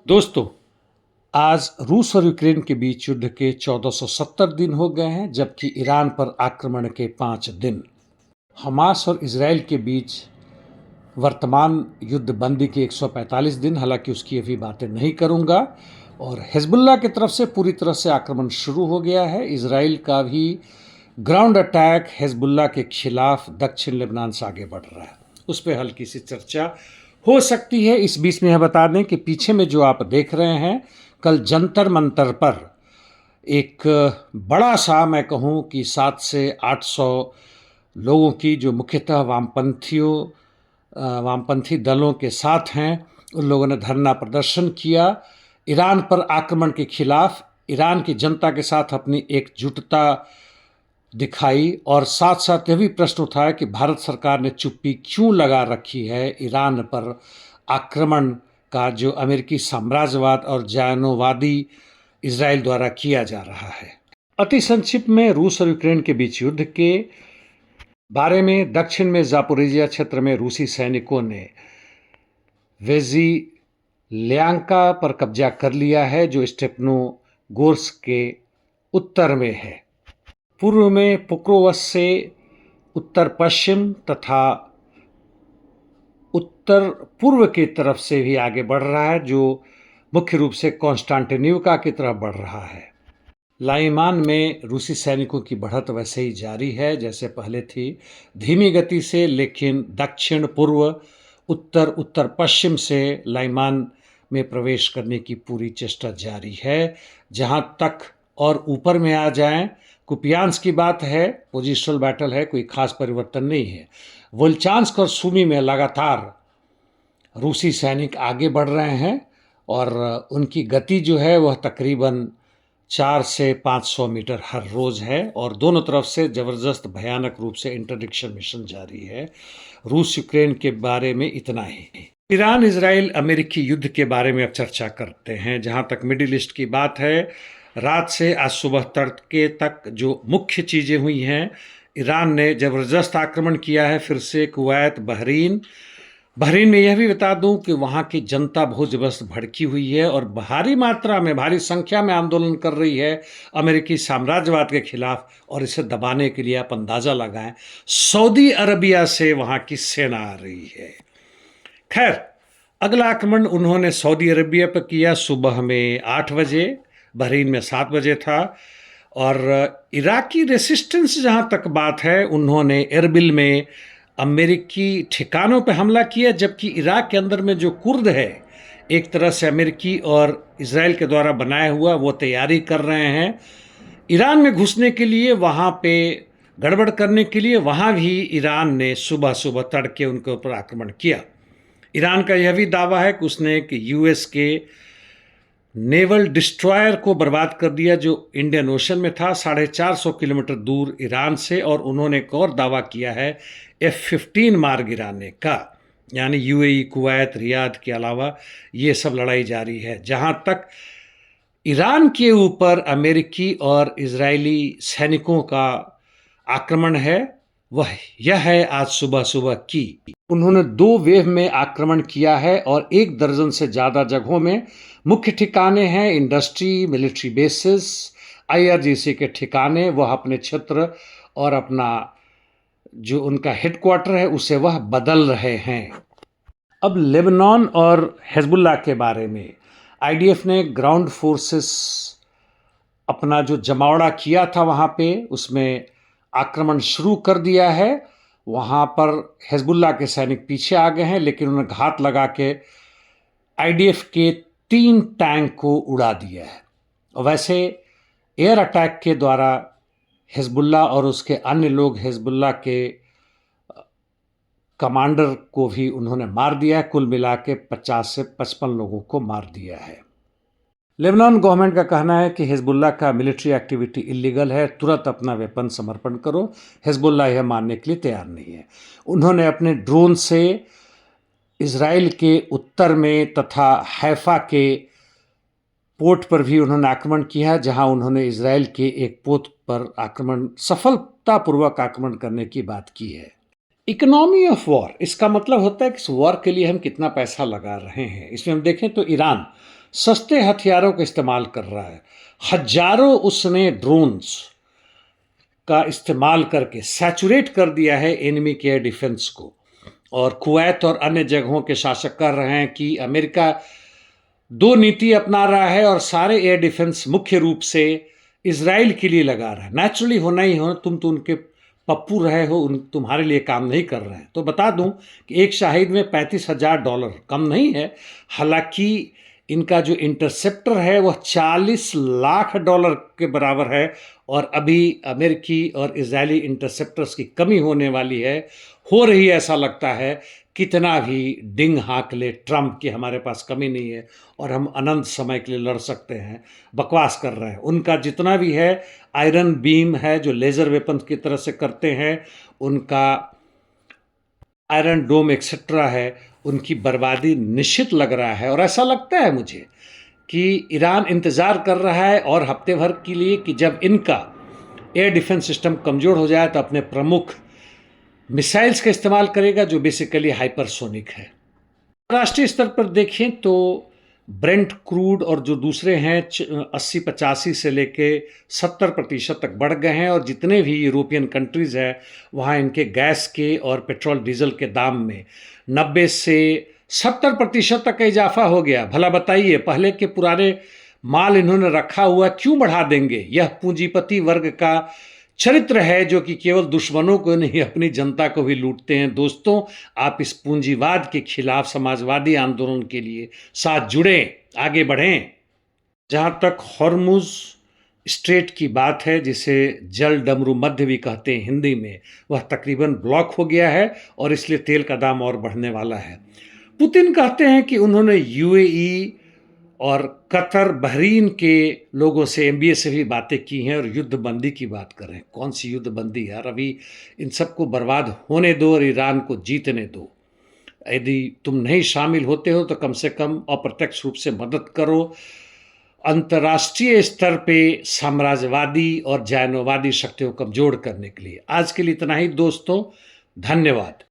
दोस्तों, आज रूस और यूक्रेन के बीच युद्ध के 1470 दिन हो गए हैं, जबकि ईरान पर आक्रमण के 5 दिन। हमास और इसराइल के बीच वर्तमान युद्ध बंदी के 145 दिन, हालांकि उसकी अभी बातें नहीं करूंगा। और हिजबुल्लाह की तरफ से पूरी तरह से आक्रमण शुरू हो गया है। इसराइल का भी ग्राउंड अटैक हिजबुल्लाह के खिलाफ दक्षिण लेबनान से आगे बढ़ रहा है। उस पर हल्की सी चर्चा हो सकती है। इस बीच में यह बता दें कि पीछे में जो आप देख रहे हैं, कल जंतर मंतर पर एक बड़ा सा, मैं कहूँ कि 700 से 800 लोगों की, जो मुख्यतः वामपंथी दलों के साथ हैं, उन लोगों ने धरना प्रदर्शन किया ईरान पर आक्रमण के खिलाफ। ईरान की जनता के साथ अपनी एकजुटता दिखाई और साथ साथ यह भी प्रश्न उठाया कि भारत सरकार ने चुप्पी क्यों लगा रखी है ईरान पर आक्रमण का, जो अमेरिकी साम्राज्यवाद और जायनोवादी इजराइल द्वारा किया जा रहा है। अति संक्षिप्त में, रूस और यूक्रेन के बीच युद्ध के बारे में, दक्षिण में जापोरिजिया क्षेत्र में रूसी सैनिकों ने वेजिल्यांका पर कब्जा कर लिया है, जो स्टेपनोगोर्स्क के उत्तर में है। पूर्व में पोक्रोवस से उत्तर पश्चिम तथा उत्तर पूर्व की तरफ से भी आगे बढ़ रहा है, जो मुख्य रूप से कॉन्स्टांटिनिवका की तरफ बढ़ रहा है। लाइमान में रूसी सैनिकों की बढ़त वैसे ही जारी है जैसे पहले थी, धीमी गति से, लेकिन दक्षिण पूर्व, उत्तर उत्तर पश्चिम से लाइमान में प्रवेश करने की पूरी चेष्टा जारी है। जहां तक और ऊपर में आ जाएं, कुपियांस्क की बात है, पोजिशनल बैटल है, कोई खास परिवर्तन नहीं है। वोल्चांस्क और सूमी में लगातार रूसी सैनिक आगे बढ़ रहे हैं और उनकी गति जो है वह तकरीबन 400 से 500 मीटर हर रोज है और दोनों तरफ से ज़बरदस्त भयानक रूप से इंटरडिक्शन मिशन जारी है। रूस यूक्रेन के बारे में इतना ही। ईरान इजराइल अमेरिकी युद्ध के बारे में अब चर्चा करते हैं। जहां तक मिडिल ईस्ट की बात है, रात से आज सुबह तड़के तक जो मुख्य चीज़ें हुई हैं, ईरान ने ज़बरदस्त आक्रमण किया है फिर से कुवैत, बहरीन में। यह भी बता दूं कि वहाँ की जनता बहुत ज़बरदस्त भड़की हुई है और भारी मात्रा में, भारी संख्या में आंदोलन कर रही है अमेरिकी साम्राज्यवाद के खिलाफ। और इसे दबाने के लिए आप अंदाज़ा लगाएं, सऊदी अरबिया से वहाँ की सेना आ रही है। खैर, अगला आक्रमण उन्होंने सऊदी अरबिया पर किया सुबह में 8 बजे, बहरीन में 7 बजे था। और इराकी रेसिस्टेंस जहाँ तक बात है, उन्होंने एरबिल में अमेरिकी ठिकानों पर हमला किया, जबकि इराक के अंदर में जो कुर्द है, एक तरह से अमेरिकी और इजराइल के द्वारा बनाया हुआ, वो तैयारी कर रहे हैं ईरान में घुसने के लिए, वहाँ पे गड़बड़ करने के लिए। वहाँ भी ईरान ने सुबह सुबह तड़के उनके ऊपर आक्रमण किया। ईरान का यह भी दावा है कि उसने एक यूएस के नेवल डिस्ट्रॉयर को बर्बाद कर दिया, जो इंडियन ओशन में था 450 किलोमीटर दूर ईरान से। और उन्होंने एक और दावा किया है F-15 मार गिराने का, यानी यूएई, कुवैत, रियाद के अलावा ये सब लड़ाई जारी है। जहां तक ईरान के ऊपर अमेरिकी और इजरायली सैनिकों का आक्रमण है, वह यह है आज सुबह सुबह की। उन्होंने 2 वेव में आक्रमण किया है और 1 दर्जन से ज़्यादा जगहों में मुख्य ठिकाने हैं, इंडस्ट्री, मिलिट्री बेसिस, IRGC के ठिकाने, वह अपने क्षेत्र और अपना जो उनका हेडक्वार्टर है उसे वह बदल रहे हैं। अब लेबनान और हिजबुल्लाह के बारे में, IDF ने ग्राउंड फोर्सेस अपना जो जमावड़ा किया था वहाँ पे, उसमें आक्रमण शुरू कर दिया है। वहाँ पर हिजबुल्लाह के सैनिक पीछे आ गए हैं, लेकिन उन्हें घात लगा के IDF के 3 टैंक को उड़ा दिया है। और वैसे एयर अटैक के द्वारा हिजबुल्लाह और उसके अन्य लोग, हिजबुल्लाह के कमांडर को भी उन्होंने मार दिया है। कुल मिला के 50 से 55 लोगों को मार दिया है। लेबनान गवर्नमेंट का कहना है कि हिजबुल्लाह का मिलिट्री एक्टिविटी इलीगल है, तुरंत अपना वेपन समर्पण करो। हिजबुल्लाह यह मानने के लिए तैयार नहीं है। उन्होंने अपने ड्रोन से इजराइल के उत्तर में तथा हैफा के पोर्ट पर भी उन्होंने आक्रमण किया है, जहां उन्होंने इजराइल के एक पोत पर सफलतापूर्वक आक्रमण करने की बात की है। इकोनॉमी ऑफ वॉर, इसका मतलब होता है कि इस वॉर के लिए हम कितना पैसा लगा रहे हैं। इसमें हम देखें तो ईरान सस्ते हथियारों का इस्तेमाल कर रहा है। हजारों उसने ड्रोन्स का इस्तेमाल करके सैचुरेट कर दिया है एनिमी के एयर डिफेंस को। और कुवैत और अन्य जगहों के शासक कर रहे हैं कि अमेरिका दो नीति अपना रहा है और सारे एयर डिफेंस मुख्य रूप से इजराइल के लिए लगा रहा है। नेचुरली होना ही हो, तुम तो उनके पप्पू रहे हो, तुम्हारे लिए काम नहीं कर रहे हैं। तो बता दूं कि एक शाहिद में $35,000 कम नहीं है। हालांकि इनका जो इंटरसेप्टर है वह $40 लाख के बराबर है और अभी अमेरिकी और इजरायली इंटरसेप्टर्स की कमी होने वाली है, हो रही है। ऐसा लगता है कितना भी डिंग हाँक ले ट्रंप की, हमारे पास कमी नहीं है और हम अनंत समय के लिए लड़ सकते हैं, बकवास कर रहे हैं। उनका जितना भी है आयरन बीम है जो लेज़र वेपन की तरह से करते हैं, उनका आयरन डोम एक्सेट्रा है, उनकी बर्बादी निश्चित लग रहा है। और ऐसा लगता है मुझे कि ईरान इंतज़ार कर रहा है और हफ्ते भर के लिए कि जब इनका एयर डिफेंस सिस्टम कमज़ोर हो जाए तो अपने प्रमुख मिसाइल्स का इस्तेमाल करेगा जो बेसिकली हाइपरसोनिक है। राष्ट्रीय स्तर पर देखें तो ब्रेंट क्रूड और जो दूसरे हैं 80-85 से लेके 70% तक बढ़ गए हैं और जितने भी यूरोपियन कंट्रीज़ हैं वहाँ इनके गैस के और पेट्रोल डीजल के दाम में 90 से 70% तक का इजाफा हो गया। भला बताइए, पहले के पुराने माल इन्होंने रखा हुआ, क्यों बढ़ा देंगे? यह पूंजीपति वर्ग का चरित्र है जो कि केवल दुश्मनों को नहीं अपनी जनता को भी लूटते हैं। दोस्तों, आप इस पूंजीवाद के खिलाफ समाजवादी आंदोलन के लिए साथ जुड़ें, आगे बढ़ें। जहाँ तक हॉर्मुज स्ट्रेट की बात है, जिसे जल डमरू मध्य भी कहते हैं हिंदी में, वह तकरीबन ब्लॉक हो गया है और इसलिए तेल का दाम और बढ़ने वाला है। पुतिन कहते हैं कि उन्होंने यूएई और कतर बहरीन के लोगों से एमबीए से भी बातें की हैं और युद्ध बंदी की बात कर रहे हैं। कौन सी युद्ध बंदी यार? अभी इन सबको बर्बाद होने दो और ईरान को जीतने दो। यदि तुम नहीं शामिल होते हो तो कम से कम अप्रत्यक्ष रूप से मदद करो अंतर्राष्ट्रीय स्तर पे साम्राज्यवादी और जैनवादी शक्तियों को कमजोर करने के लिए। आज के लिए इतना ही दोस्तों, धन्यवाद।